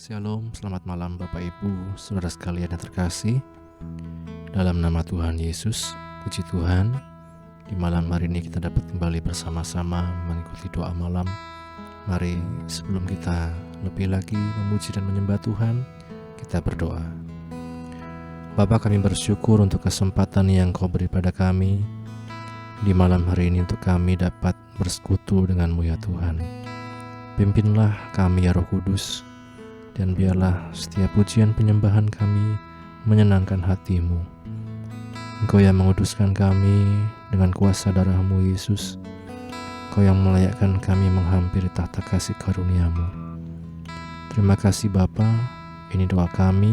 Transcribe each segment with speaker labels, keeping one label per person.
Speaker 1: Shalom, selamat malam Bapak Ibu, saudara sekalian yang terkasih. Dalam nama Tuhan Yesus, puji Tuhan, di malam hari ini kita dapat kembali bersama-sama mengikuti doa malam. Mari sebelum kita lebih lagi memuji dan menyembah Tuhan, kita berdoa. Bapa, kami bersyukur untuk kesempatan yang Kau beri pada kami di malam hari ini untuk kami dapat bersekutu dengan-Mu ya Tuhan. Pimpinlah kami ya Roh Kudus, dan biarlah setiap pujian penyembahan kami menyenangkan hati-Mu. Engkau yang menguduskan kami dengan kuasa darah-Mu Yesus. Engkau yang melayakkan kami menghampiri tahta kasih karunia-Mu. Terima kasih Bapa, ini doa kami.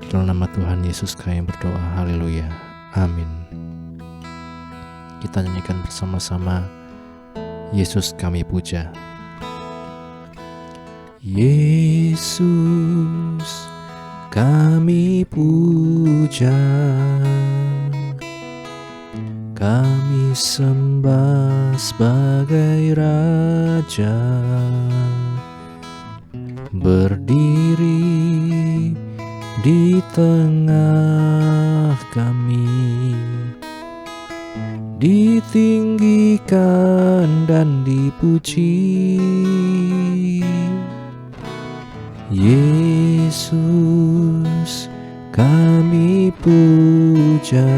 Speaker 1: Di dalam nama Tuhan Yesus kami berdoa, haleluya, amin. Kita nyanyikan bersama-sama, Yesus kami puja. Yesus kami puja, kami sembah sebagai Raja, berdiri di tengah kami, ditinggikan dan dipuji. Yesus kami puja,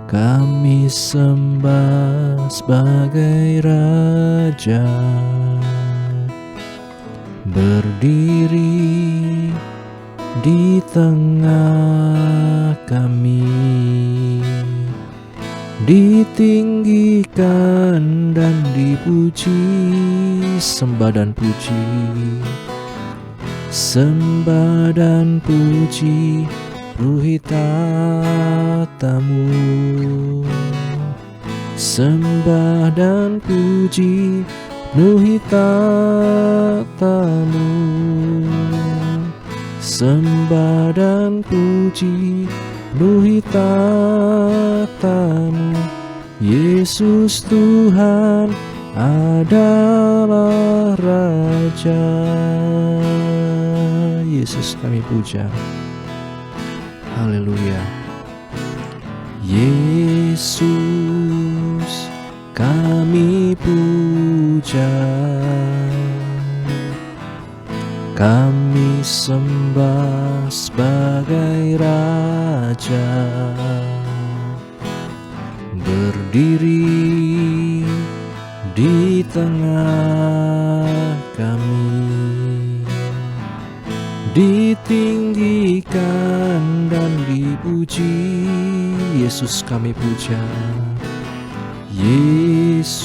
Speaker 1: kami sembah sebagai Raja, berdiri di tengah kami, ditinggikan dan dipuji. Sembah dan puji, sembah dan puji ruhi tatamu. Sembah dan puji ruhi tatamu. Sembah dan puji ruhi tatamu. Yesus Tuhan adalah Raja. Yesus kami puja, haleluya. Yesus kami puja, kami sembah sebagai Raja, berdiri di tengah kami, ditinggikan dan dipuji. Yesus kami puja, Yesus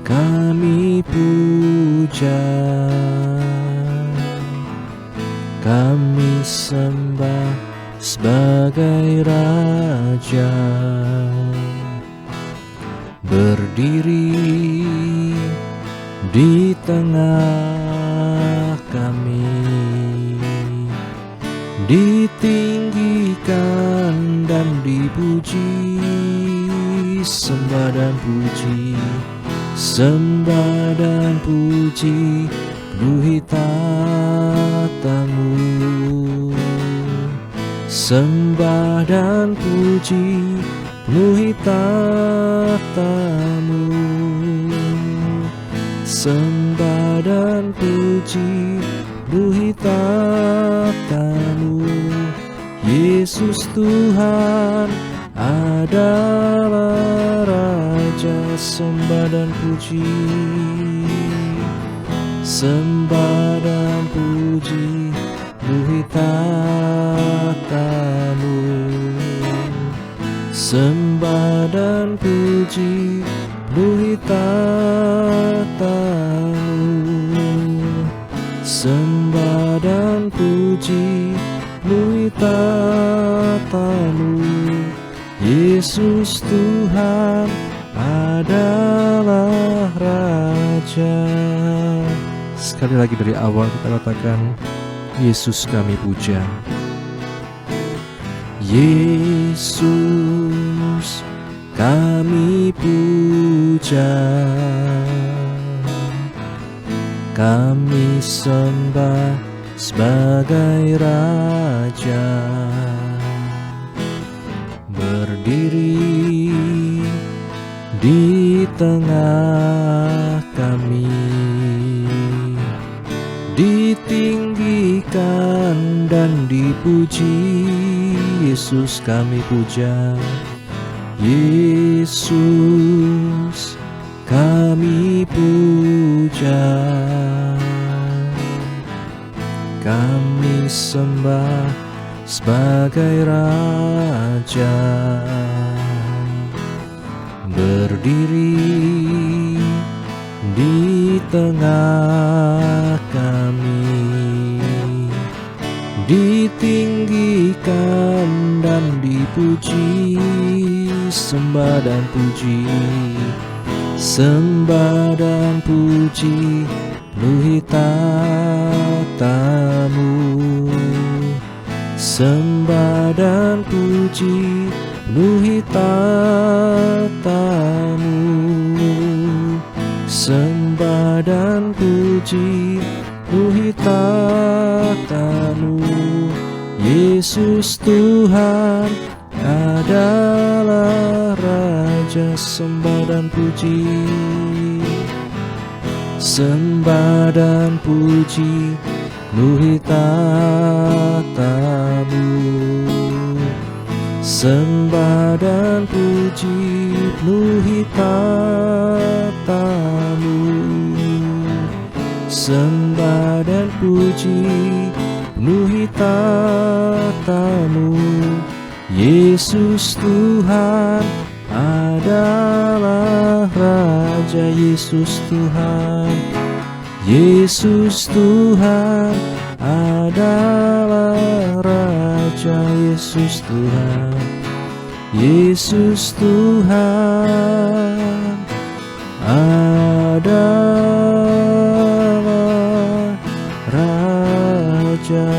Speaker 1: kami puja, kami sembah sebagai Raja, berdiri di tengah kami, ditinggikan dan dipuji. Sembah dan puji, sembah dan puji ruhi tatamu. Sembah dan puji penuhi tatamu. Sembah dan puji penuhi tatamu. Yesus Tuhan adalah Raja. Sembah dan puji, sembah dan puji penuhi tatamu. Sembah dan puji penuhi tatamu. Sembah dan puji penuhi tatamu. Yesus Tuhan adalah Raja. Sekali lagi dari awal kita katakan, Yesus kami puja. Yesus kami puja, kami sembah sebagai Raja. Berdiri di tengah kami, ditinggikan dan dipuji. Yesus kami puja, Yesus kami puja. Kami sembah sebagai Raja. Berdiri di tengah kami, ditinggikan dan dipuji. Sembah dan puji, sembah dan puji, penuhi tatamu. Sembah dan puji, penuhi tatamu. Sembah dan puji, penuhi tatamu. Yesus Tuhan adalah Raja. Sembah dan puji, sembah dan puji, penuhi tatamu. Sembah dan puji, penuhi tatamu. Sembah dan puji, penuhi tatamu. Yesus Tuhan adalah Raja. Yesus Tuhan, Yesus Tuhan adalah Raja. Yesus Tuhan, Yesus Tuhan adalah Raja.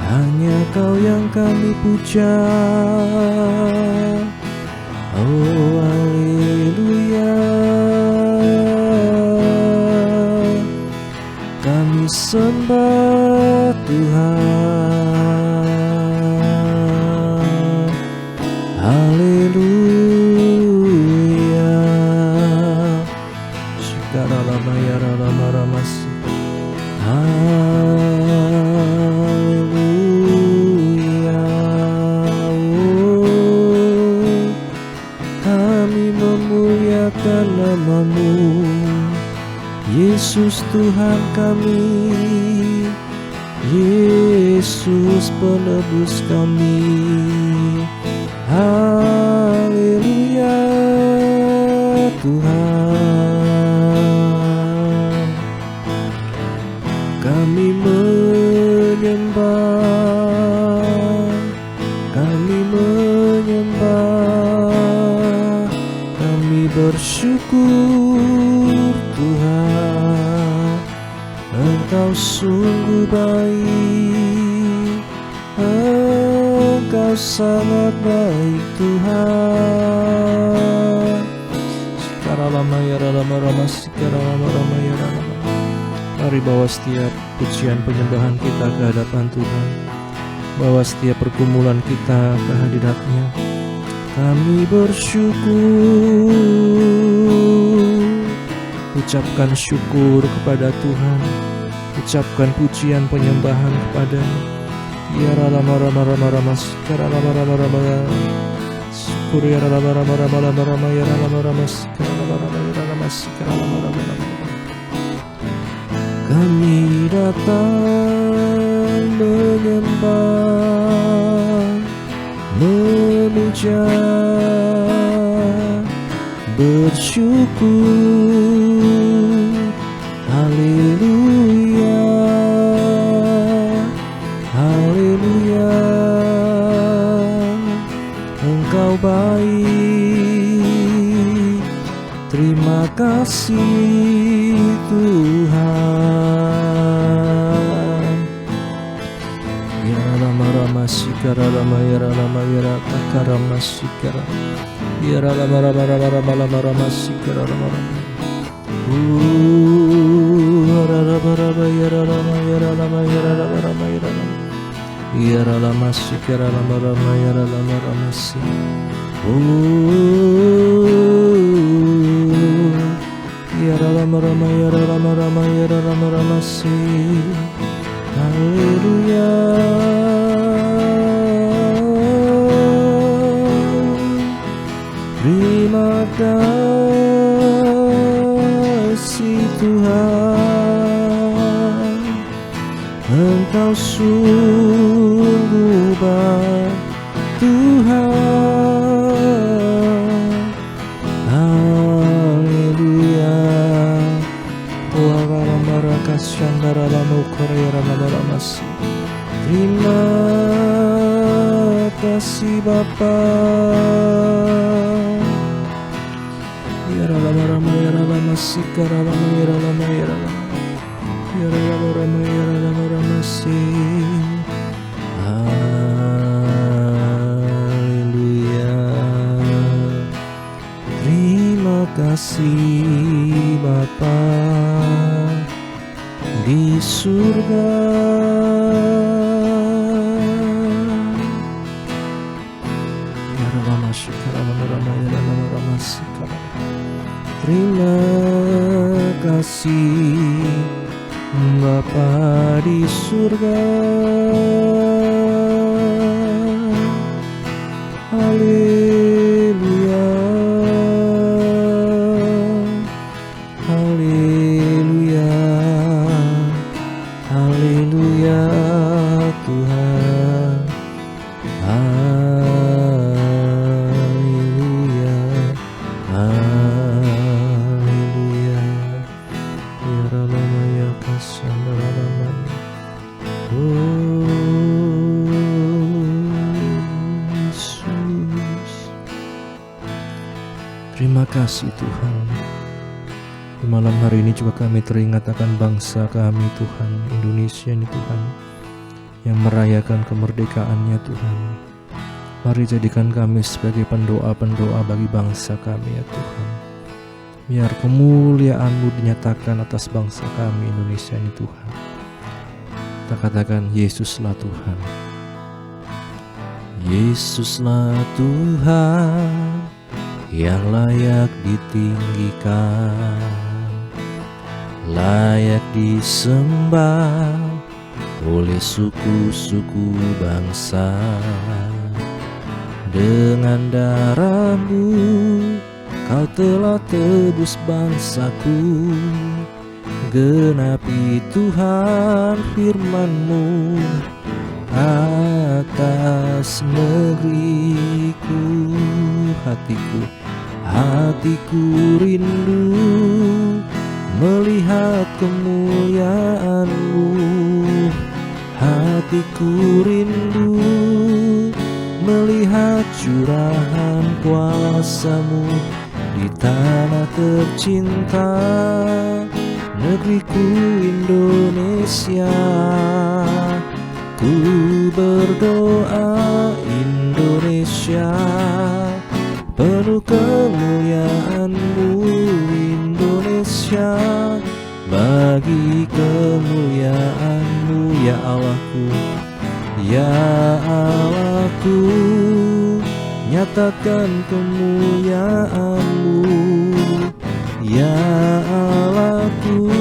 Speaker 1: Hanya Kau yang kami puja. Oh haleluya, kami sembah Tuhan. Haleluya, Shikaralabaya Ralamaramasu. Haleluya, oh, kami memuliakan nama-Mu, Yesus Tuhan kami, Yesus penebus kami. Haleluya Tuhan, kami menyembah, kami menyembah, kami bersyukur Tuhan. Engkau sungguh baik, Engkau sangat baik Tuhan. Mari bawa setiap pujian penyembahan kita ke hadapan Tuhan, bawa setiap pergumulan kita ke hadirat-Nya. Kami bersyukur, ucapkan syukur kepada Tuhan, ucapkan pujian penyembahan kepada-Nya. Ya rama-rama-rama-rama, rama-rama-rama-rama, syukur ya rama-rama-rama-rama, ya rama-rama, rama-rama-rama, rama-rama-rama. Kami datang menyembah, memuja, bersyukur. Haleluya, haleluya, Engkau baik. Terima kasih Tuhan. Ya rama-rama masikara lama yara takara masikara yara lama masikara lama yara lama sikara lama yara lama si yara lama si. Haleluya. Terima kasih Tuhan, Engkau sungguh baik Tuhan. Haleluya. Terima kasih Bapa. Yara lama sikara lama yara lama si. Haleluya. Terima kasih Bapa di surga. Terima kasih Bapa di surga. Haleluya. Haleluya. Haleluya Tuhan. Haleluya. Haleluya. Yara lama ya kasandara lama. Yesus. Terima kasih Tuhan. Di malam hari ini juga kami teringat akan bangsa kami Tuhan, Indonesia ini Tuhan, yang merayakan kemerdekaannya Tuhan. Mari jadikan kami sebagai pendoa-pendoa bagi bangsa kami ya Tuhan. Biar kemuliaan-Mu dinyatakan atas bangsa kami Indonesia ini Tuhan. Kita katakan Yesuslah Tuhan. Yesuslah Tuhan yang layak ditinggikan, layak disembah oleh suku-suku bangsa. Dengan darah-Mu Kau telah tebus bangsaku. Genapi Tuhan firman-Mu atas negeriku. Hatiku rindu melihat kemuliaan-Mu. Hatiku rindu melihat curahan kuasa-Mu di tanah tercinta, negeriku Indonesia. Ku berdoa Indonesia, penuh kemuliaan-Mu Indonesia. Bagi kemuliaan-Mu ya Allahku, ya Allahku, nyatakan kemuliaan-Mu. Ya Allahku,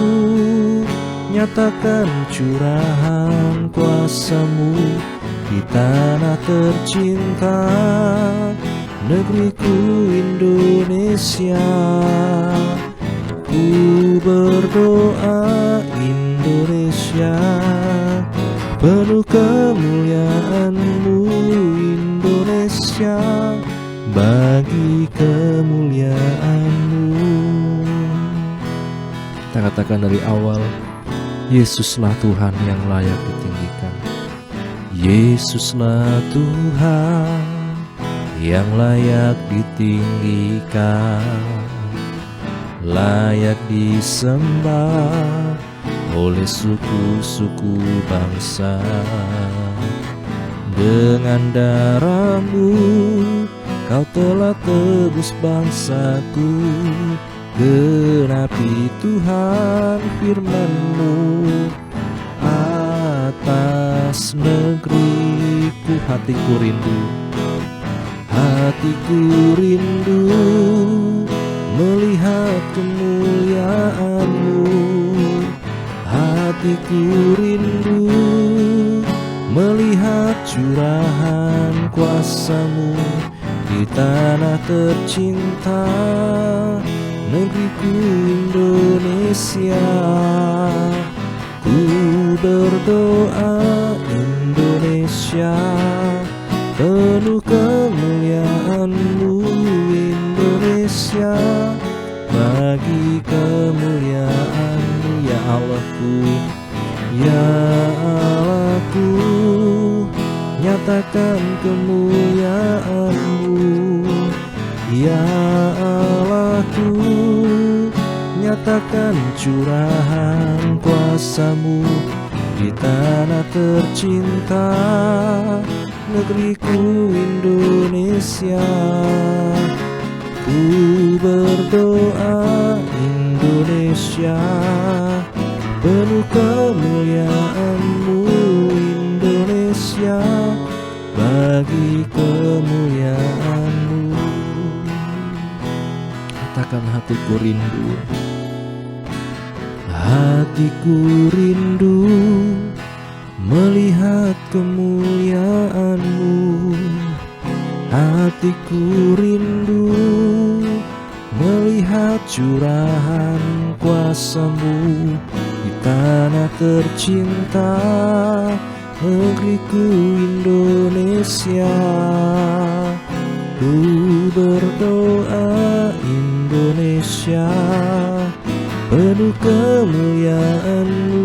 Speaker 1: nyatakan curahan kuasa-Mu di tanah tercinta, negeriku Indonesia. Ku berdoa Indonesia, penuh kemuliaan-Mu Indonesia. Bagi kemuliaan-Mu. Kita katakan dari awal, Yesuslah Tuhan yang layak ditinggikan. Yesuslah Tuhan yang layak ditinggikan, layak disembah oleh suku-suku bangsa. Dengan darah-Mu Kau telah tebus bangsaku. Genapi Tuhan firman-Mu atas negeriku. Hatiku rindu, hatiku rindu melihat kemuliaan-Mu. Hatiku rindu melihat curahan kuasa-Mu di tanah tercinta, negeriku Indonesia. Ku berdoa Indonesia, penuh kemuliaan-Mu Indonesia, bagi kemuliaan-Mu ya Allahku. Ya Allahku, nyatakan kemuliaan-Mu. Ya Allahku, nyatakan curahan kuasa-Mu di tanah tercinta, negeriku Indonesia. Ku berdoa Indonesia, penuh kemuliaan-Mu Indonesia, bagi kemuliaan-Mu. Katakan hatiku rindu, hatiku rindu melihat kemuliaan-Mu. Hatiku rindu melihat curahan kuasa-Mu di tanah tercinta, negeriku Indonesia. Ku berdoa Indonesia, penuh kemuliaan-Mu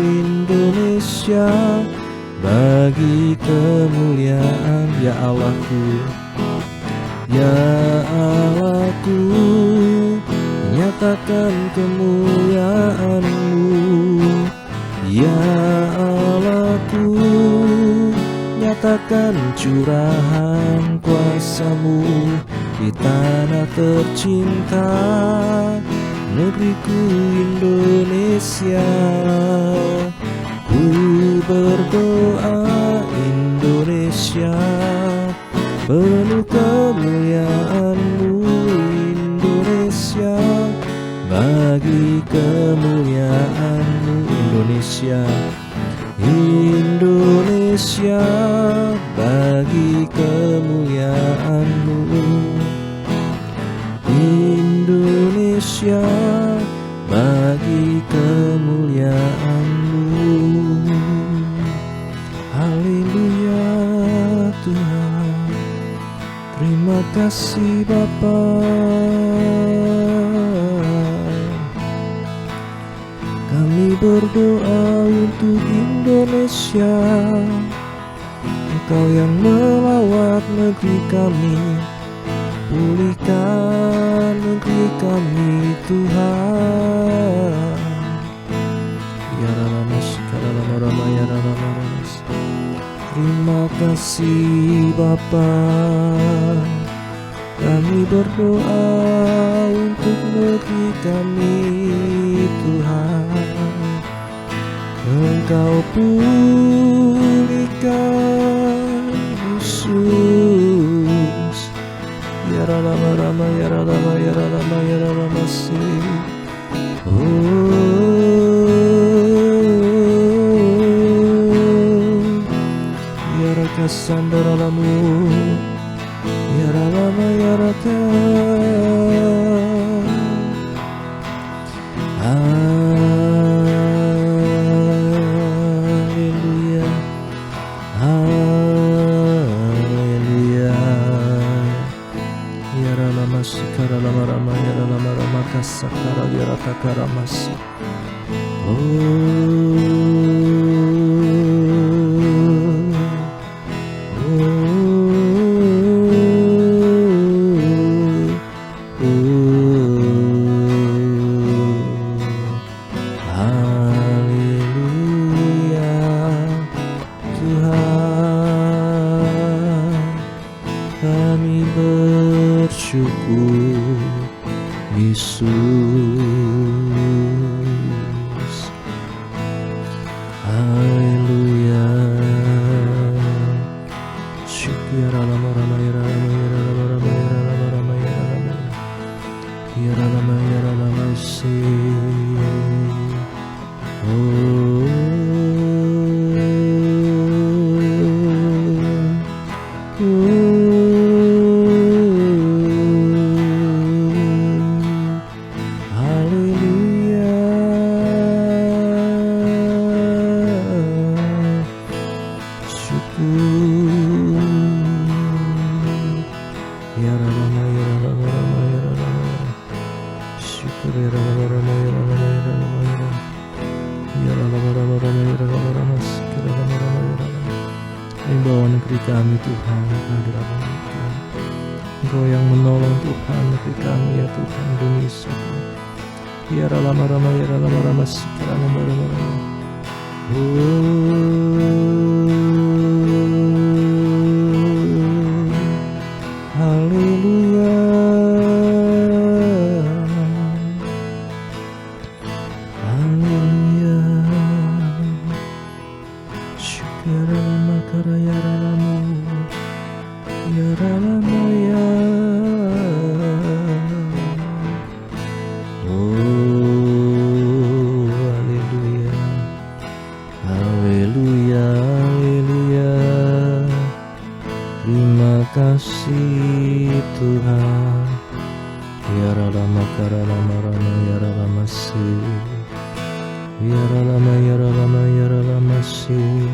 Speaker 1: Indonesia, bagi kemuliaan ya Allahku. Ya Allahku, nyatakan kemuliaan-Mu. Ya Allahku, nyatakan curahan kuasa-Mu di tanah tercinta, negeriku Indonesia. Ku berdoa Indonesia, penuh kemuliaan-Mu Indonesia, bagi kemuliaan-Mu Indonesia. Indonesia, bagi kemuliaan-Mu. Indonesia, bagi kemuliaan-Mu. Haleluya Tuhan, terima kasih Bapa. Kami berdoa untuk Indonesia, Engkau yang melawat negeri kami, pulihkan negeri kami Tuhan. Ya Ramas, Karalama ya Ramas. Terima kasih Bapa. Kami berdoa untuk negeri kami Tuhan, Engkau pulihkan Yesus. Ya Rama ya Rama ya Rama ya Rama sih. Ya Raka Sandaralamu, ya Rama ya Raka. Haleluya, haleluya. Ya Rama Sikara Rama Rama ya Rama Rama Kasakara ya Raka Karamas. Haleluya Tuhan. Yesus. Haleluya. Syukira lama rama yara lama yara lama rama yara lama rama yara lama yara lama yara lama si. Bawa negeri kami Tuhan, hadirat Tuhan. Engkau yang menolong Tuhan negeri kami ya Tuhan, Indonesia Tuhan. Ya rama rama ya rama rama sekarang rama rama. Haleluya. Haleluya. Syukur karaya ralamu ya ralama ya. Oh haleluya, haleluya, haleluya. Terima kasih Tuhan. Ya ralama karalama rama ya ralama si. Ya ralama ya ralama ya ralama si.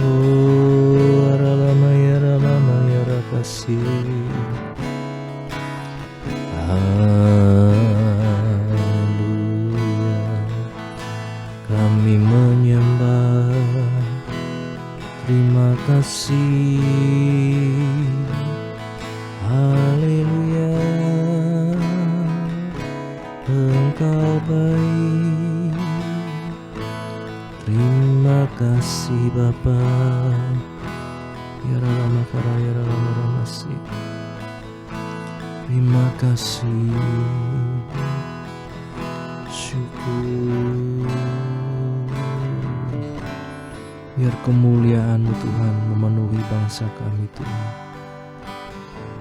Speaker 1: Oh ralama ya rakasi. Haleluya. Kami menyembah, terima kasih. Haleluya. Engkau baik. Terima kasih Bapa. Ya rama karaya rama ramasi. Terima kasih. Syukur. Biar kemuliaan-Mu Tuhan memenuhi bangsa kami Tuhan.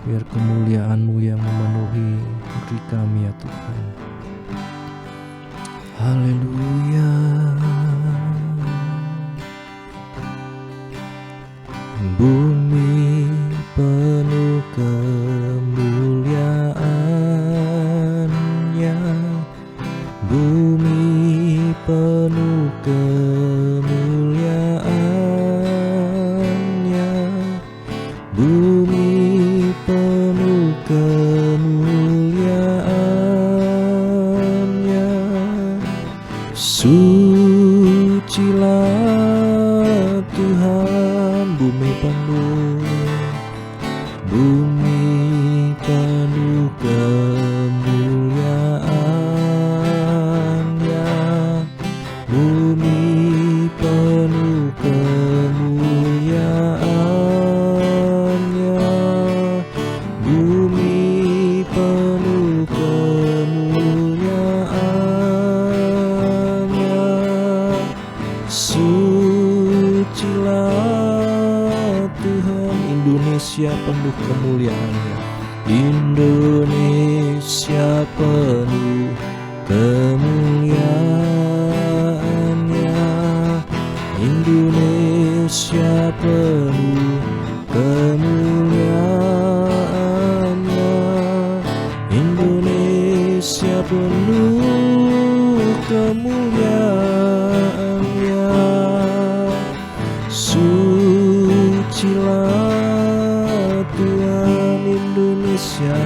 Speaker 1: Biar kemuliaan-Mu yang memenuhi negeri kami ya Tuhan. Haleluya. Bumi penuh kemuliaan-Nya, bumi penuh kemuliaan-Nya, bumi penuh kemuliaan-Nya. Sucilah Tuhan, bumi penuh kemuliaan-Nya, bumi penuh kemuliaan-Nya, bumi penuh kemuliaan-Nya. Sucilah Tuhan, Indonesia penuh kemuliaan-Nya, Indonesia penuh kemuliaan-Nya, Indonesia penuh kemuliaan-Nya, Indonesia penuh kemuliaan-Nya. Sucilah Tuhan, Indonesia,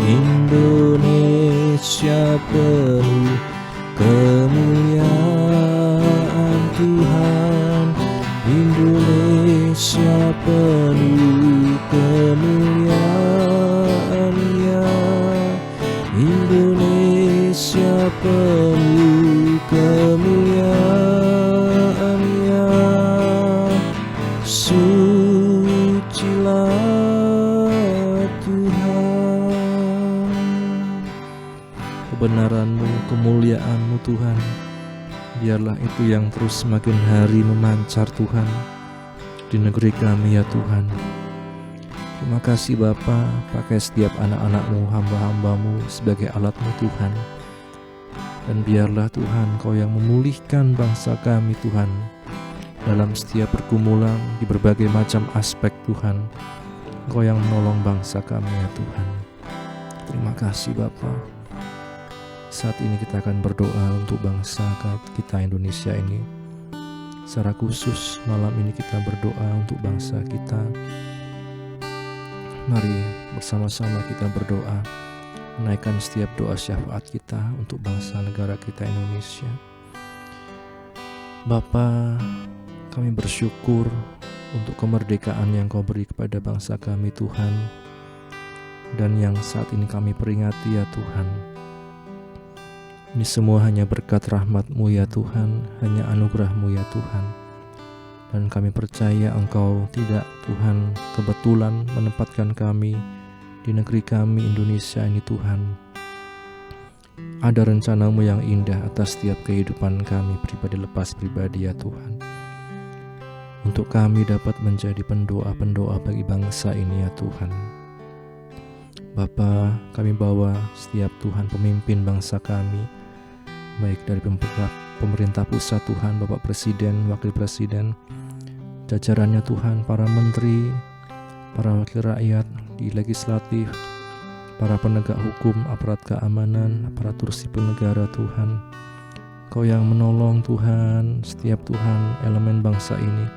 Speaker 1: Indonesia penuh kemuliaan Tuhan, Indonesia penuh kemuliaan-Nya, Indonesia penuh kemuliaan-Nya. Sucilah Tuhan. kebenaran-Mu, kemuliaan-Mu Tuhan. Biarlah itu yang terus semakin hari memancar Tuhan di negeri kami ya Tuhan. Terima kasih Bapa, pakai setiap anak-anak-Mu, hamba-hamba-Mu sebagai alat-Mu Tuhan. Dan biarlah Tuhan Kau yang memulihkan bangsa kami Tuhan, dalam setiap pergumulan di berbagai macam aspek Tuhan. Kau yang menolong bangsa kami ya Tuhan. Terima kasih Bapa. Saat ini kita akan berdoa untuk bangsa kita Indonesia ini. Secara khusus malam ini kita berdoa untuk bangsa kita. Mari bersama-sama kita berdoa, menaikkan setiap doa syafaat kita untuk bangsa negara kita Indonesia. Bapa, kami bersyukur untuk kemerdekaan yang Kau beri kepada bangsa kami Tuhan, dan yang saat ini kami peringati ya Tuhan. Ini semua hanya berkat rahmat-Mu ya Tuhan, hanya anugerah-Mu ya Tuhan. Dan kami percaya Engkau tidak Tuhan kebetulan menempatkan kami di negeri kami Indonesia ini Tuhan. Ada rencana-Mu yang indah atas setiap kehidupan kami pribadi lepas pribadi ya Tuhan. Untuk kami dapat menjadi pendoa-pendoa bagi bangsa ini ya Tuhan. Bapa, kami bawa setiap Tuhan pemimpin bangsa kami, baik dari pemerintah pusat Tuhan, Bapak Presiden, Wakil Presiden, jajarannya Tuhan, para menteri, para wakil rakyat di legislatif, para penegak hukum, aparat keamanan, aparatur sipil negara Tuhan. Kau yang menolong Tuhan, setiap Tuhan elemen bangsa ini,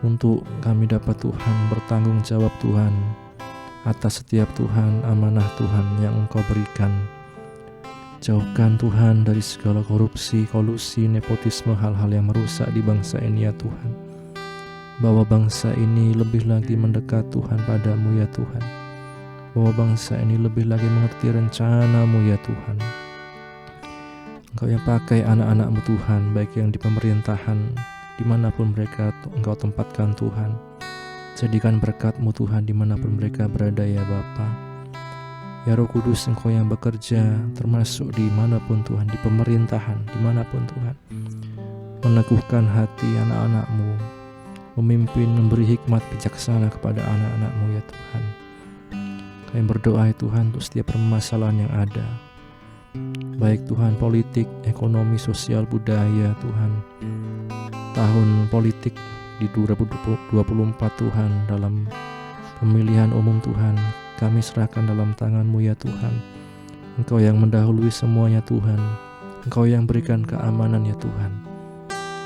Speaker 1: untuk kami dapat Tuhan bertanggung jawab Tuhan atas setiap Tuhan amanah Tuhan yang Engkau berikan. Jauhkan Tuhan dari segala korupsi, kolusi, nepotisme, hal-hal yang merusak di bangsa ini ya Tuhan. Bawa bangsa ini lebih lagi mendekat Tuhan padamu ya Tuhan. Bawa bangsa ini lebih lagi mengerti rencana-Mu ya Tuhan. Engkau yang pakai anak-anak-Mu Tuhan, baik yang di pemerintahan, dimanapun mereka Engkau tempatkan Tuhan. Jadikan berkat-Mu Tuhan dimanapun mereka berada ya Bapa. Ya Roh Kudus, Engkau yang bekerja termasuk dimanapun Tuhan, di pemerintahan, dimanapun Tuhan. Meneguhkan hati anak-anak-Mu, memimpin, memberi hikmat bijaksana kepada anak-anak-Mu ya Tuhan. Kami berdoa ya Tuhan untuk setiap permasalahan yang ada, baik Tuhan politik, ekonomi, sosial, budaya Tuhan. Tahun politik di 2024 Tuhan, dalam pemilihan umum Tuhan, kami serahkan dalam tangan-Mu ya Tuhan. Engkau yang mendahului semuanya Tuhan. Engkau yang berikan keamanan ya Tuhan.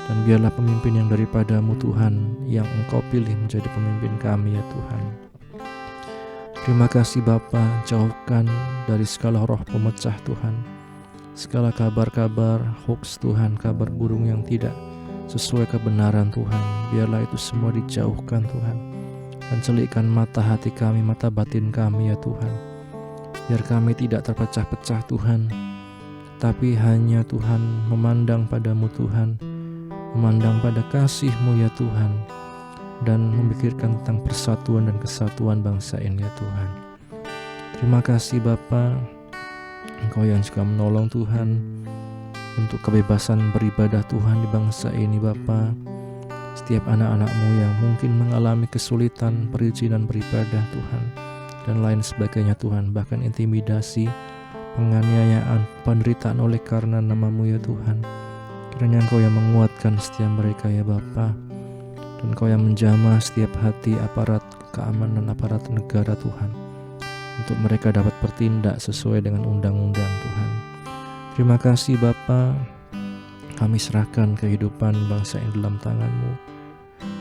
Speaker 1: Dan biarlah pemimpin yang daripada-Mu Tuhan, yang Engkau pilih menjadi pemimpin kami ya Tuhan. Terima kasih Bapa, jauhkan dari segala roh pemecah Tuhan, segala kabar-kabar hoax Tuhan, kabar burung yang tidak sesuai kebenaran Tuhan. Biarlah itu semua dijauhkan Tuhan, dan celikkan mata hati kami, mata batin kami ya Tuhan. Biar kami tidak terpecah-pecah Tuhan, tapi hanya Tuhan memandang padamu Tuhan, memandang pada kasih-Mu ya Tuhan, dan memikirkan tentang persatuan dan kesatuan bangsa ini ya Tuhan. Terima kasih Bapa, Engkau yang juga menolong Tuhan untuk kebebasan beribadah Tuhan di bangsa ini Bapa. Setiap anak-anak-Mu yang mungkin mengalami kesulitan perizinan beribadah Tuhan, dan lain sebagainya Tuhan, bahkan intimidasi, penganiayaan, penderitaan oleh karena nama-Mu ya Tuhan. Kiranya Engkau yang menguatkan setiap mereka ya Bapa, dan Engkau yang menjamah setiap hati aparat keamanan, aparat negara Tuhan, untuk mereka dapat bertindak sesuai dengan undang-undang Tuhan. Terima kasih Bapa, kami serahkan kehidupan bangsa ini dalam tangan-Mu.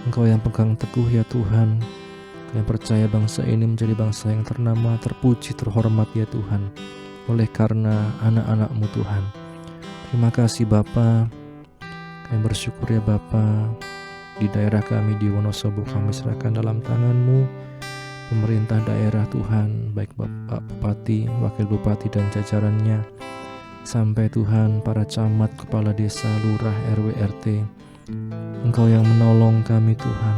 Speaker 1: Engkau yang pegang teguh ya Tuhan, Engkau yang percaya bangsa ini menjadi bangsa yang ternama, terpuji, terhormat ya Tuhan, oleh karena anak-anak-Mu Tuhan. Terima kasih Bapa, kami bersyukur ya Bapa. Di daerah kami di Wonosobo kami serahkan dalam tangan-Mu. Pemerintah daerah Tuhan, baik Bapak Bupati, Wakil Bupati dan jajarannya, sampai Tuhan para camat, kepala desa, lurah, RW, RT. Engkau yang menolong kami Tuhan,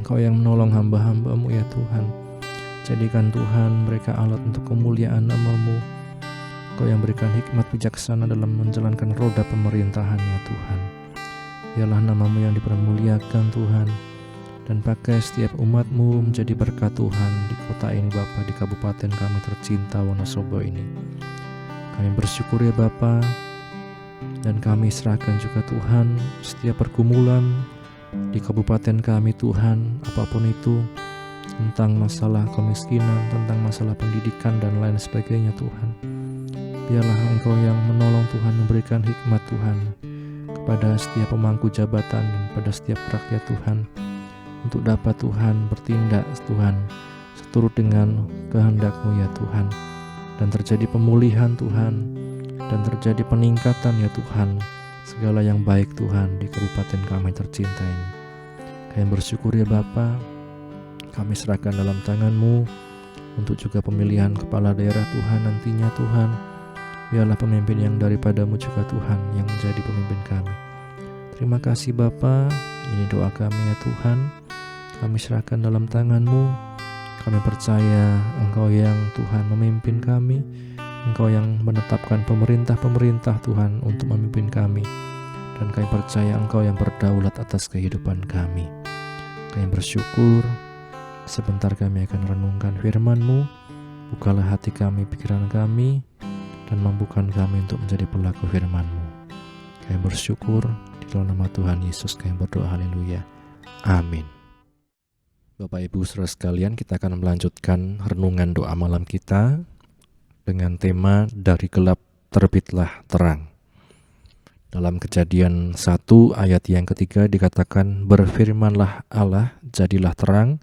Speaker 1: Engkau yang menolong hamba-hamba-Mu ya Tuhan. Jadikan Tuhan mereka alat untuk kemuliaan nama-Mu. Engkau yang berikan hikmat bijaksana dalam menjalankan roda pemerintahan ya Tuhan. Biarlah nama-Mu yang dipermuliakan Tuhan, dan pakai setiap umat-Mu menjadi berkat Tuhan di kota ini Bapa, di kabupaten kami tercinta Wonosobo ini. Kami bersyukur ya Bapa, dan kami serahkan juga Tuhan setiap pergumulan di kabupaten kami Tuhan, apapun itu, tentang masalah kemiskinan, tentang masalah pendidikan dan lain sebagainya Tuhan. Biarlah Engkau yang menolong Tuhan, memberikan hikmat Tuhan kepada setiap pemangku jabatan dan pada setiap rakyat Tuhan, untuk dapat Tuhan bertindak Tuhan seturut dengan kehendak-Mu ya Tuhan, dan terjadi pemulihan Tuhan, dan terjadi peningkatan ya Tuhan, segala yang baik Tuhan di kabupaten kami tercinta ini. Kami bersyukur ya Bapa, kami serahkan dalam tangan-Mu untuk juga pemilihan kepala daerah Tuhan nantinya Tuhan. Biarlah pemimpin yang daripada-Mu juga Tuhan yang menjadi pemimpin kami. Terima kasih Bapa, ini doa kami ya Tuhan. Kami serahkan dalam tangan-Mu. Kami percaya Engkau yang Tuhan memimpin kami, Engkau yang menetapkan pemerintah-pemerintah Tuhan untuk memimpin kami, dan kami percaya Engkau yang berdaulat atas kehidupan kami. Kami bersyukur. Sebentar kami akan renungkan firman-Mu. Bukalah hati kami, pikiran kami, dan mampukan kami untuk menjadi pelaku firman-Mu. Kami bersyukur di dalam nama Tuhan Yesus kami berdoa, haleluya, amin. Bapak Ibu saudara sekalian, kita akan melanjutkan renungan doa malam kita dengan tema dari gelap terbitlah terang. Dalam Kejadian 1 ayat yang ketiga dikatakan, berfirmanlah Allah, jadilah terang,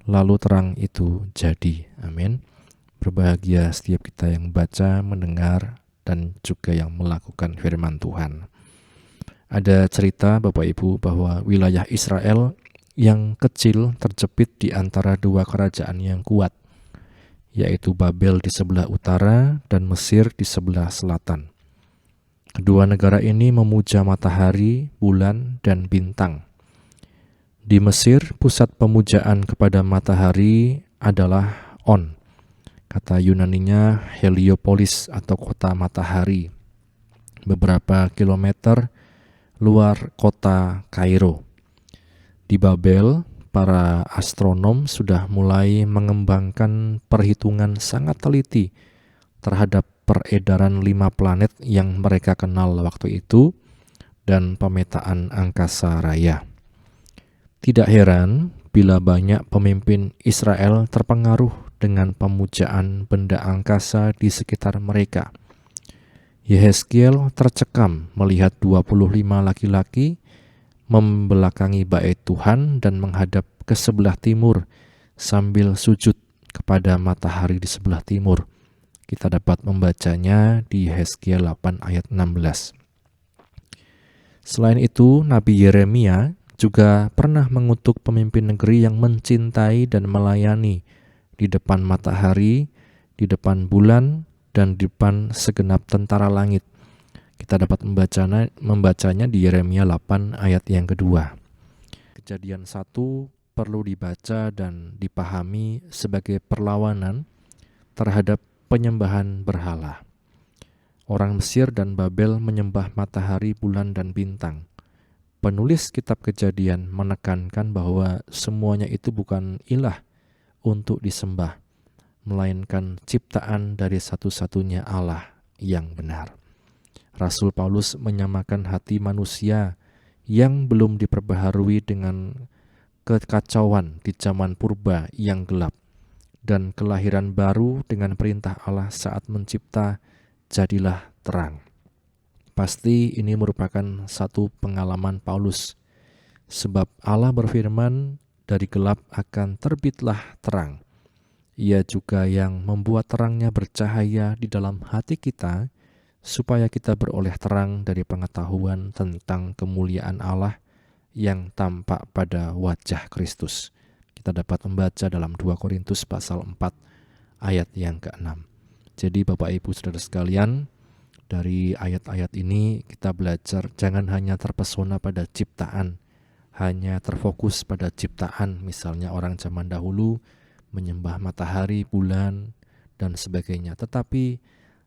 Speaker 1: lalu terang itu jadi. Amin. Berbahagia setiap kita yang membaca, mendengar, dan juga yang melakukan firman Tuhan. Ada cerita Bapak Ibu bahwa wilayah Israel yang kecil terjepit di antara dua kerajaan yang kuat, yaitu Babel di sebelah utara dan Mesir di sebelah selatan. Kedua negara ini memuja matahari, bulan, dan bintang. Di Mesir, pusat pemujaan kepada matahari adalah On. Kata Yunaninya Heliopolis atau kota matahari, beberapa kilometer luar kota Kairo. Di Babel, para astronom sudah mulai mengembangkan perhitungan sangat teliti terhadap peredaran 5 planet yang mereka kenal waktu itu dan pemetaan angkasa raya. Tidak heran bila banyak pemimpin Israel terpengaruh dengan pemujaan benda angkasa di sekitar mereka. Yehezkiel tercekam melihat 25 laki-laki membelakangi bait Tuhan dan menghadap ke sebelah timur sambil sujud kepada matahari di sebelah timur. Kita dapat membacanya di Yehezkiel 8 ayat 16. Selain itu, Nabi Yeremia juga pernah mengutuk pemimpin negeri yang mencintai dan melayani di depan matahari, di depan bulan, dan di depan segenap tentara langit. Kita dapat membacanya di Yeremia 8 ayat yang kedua. Kejadian 1 perlu dibaca dan dipahami sebagai perlawanan terhadap penyembahan berhala. Orang Mesir dan Babel menyembah matahari, bulan, dan bintang. Penulis kitab Kejadian menekankan bahwa semuanya itu bukan ilah untuk disembah, melainkan ciptaan dari satu-satunya Allah yang benar. Rasul Paulus menyamakan hati manusia yang belum diperbaharui dengan kekacauan di zaman purba yang gelap, dan kelahiran baru dengan perintah Allah saat mencipta, jadilah terang. Pasti ini merupakan satu pengalaman Paulus, sebab Allah berfirman, dari gelap akan terbitlah terang. Ia juga yang membuat terangnya bercahaya di dalam hati kita, supaya kita beroleh terang dari pengetahuan tentang kemuliaan Allah yang tampak pada wajah Kristus. Kita dapat membaca dalam 2 Korintus pasal 4 ayat yang ke-6. Jadi Bapak Ibu Saudara sekalian, dari ayat-ayat ini kita belajar jangan hanya terpesona pada ciptaan, hanya terfokus pada ciptaan, misalnya orang zaman dahulu menyembah matahari, bulan, dan sebagainya. Tetapi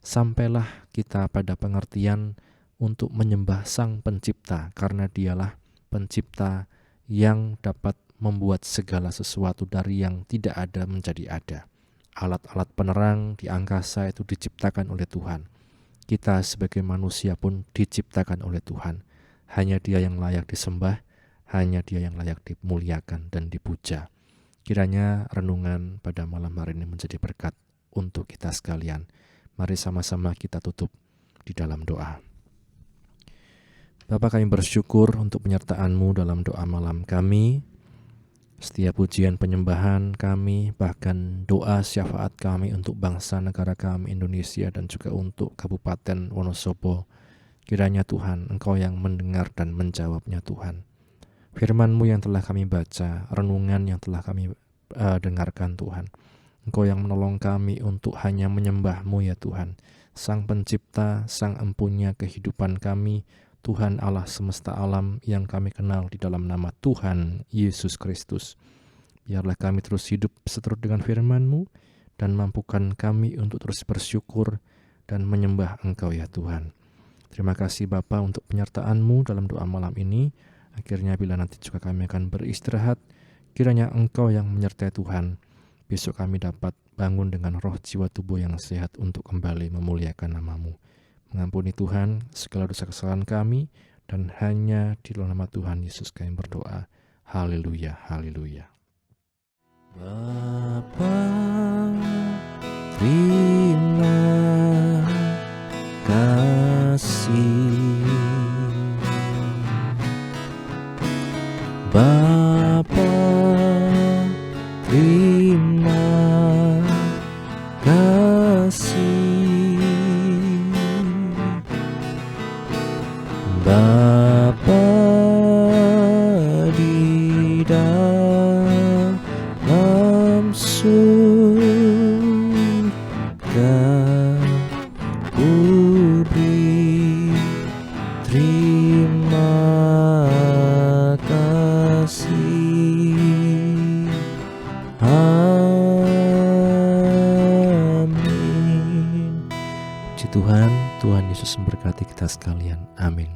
Speaker 1: sampailah kita pada pengertian untuk menyembah Sang Pencipta, karena Dialah Pencipta yang dapat membuat segala sesuatu dari yang tidak ada menjadi ada. Alat-alat penerang di angkasa itu diciptakan oleh Tuhan. Kita sebagai manusia pun diciptakan oleh Tuhan. Hanya Dia yang layak disembah, hanya Dia yang layak dimuliakan dan dipuja. Kiranya renungan pada malam hari ini menjadi berkat untuk kita sekalian. Mari sama-sama kita tutup di dalam doa. Bapa, kami bersyukur untuk penyertaan-Mu dalam doa malam kami. Setiap pujian penyembahan kami, bahkan doa syafaat kami untuk bangsa negara kami Indonesia dan juga untuk Kabupaten Wonosobo, kiranya Tuhan Engkau yang mendengar dan menjawabnya Tuhan. Firman-Mu yang telah kami baca, renungan yang telah kami dengarkan Tuhan, Engkau yang menolong kami untuk hanya menyembah-Mu ya Tuhan, Sang Pencipta, Sang Empunya kehidupan kami, Tuhan Allah semesta alam yang kami kenal di dalam nama Tuhan Yesus Kristus. Biarlah kami terus hidup seturut dengan firman-Mu dan mampukan kami untuk terus bersyukur dan menyembah Engkau ya Tuhan. Terima kasih Bapa untuk penyertaan-Mu dalam doa malam ini. Akhirnya bila nanti juga kami akan beristirahat, kiranya Engkau yang menyertai Tuhan. Besok kami dapat bangun dengan roh jiwa tubuh yang sehat untuk kembali memuliakan nama-Mu. Mengampuni Tuhan segala dosa kesalahan kami, dan hanya di dalam nama Tuhan Yesus kami berdoa. Haleluya, haleluya.
Speaker 2: Bapa, terima kasih. Bapa, terima kasih. Bapa di dalam surga, ku beri terima kasih. Amin. Puji Tuhan, Tuhan Yesus memberkati kita sekalian. Amin.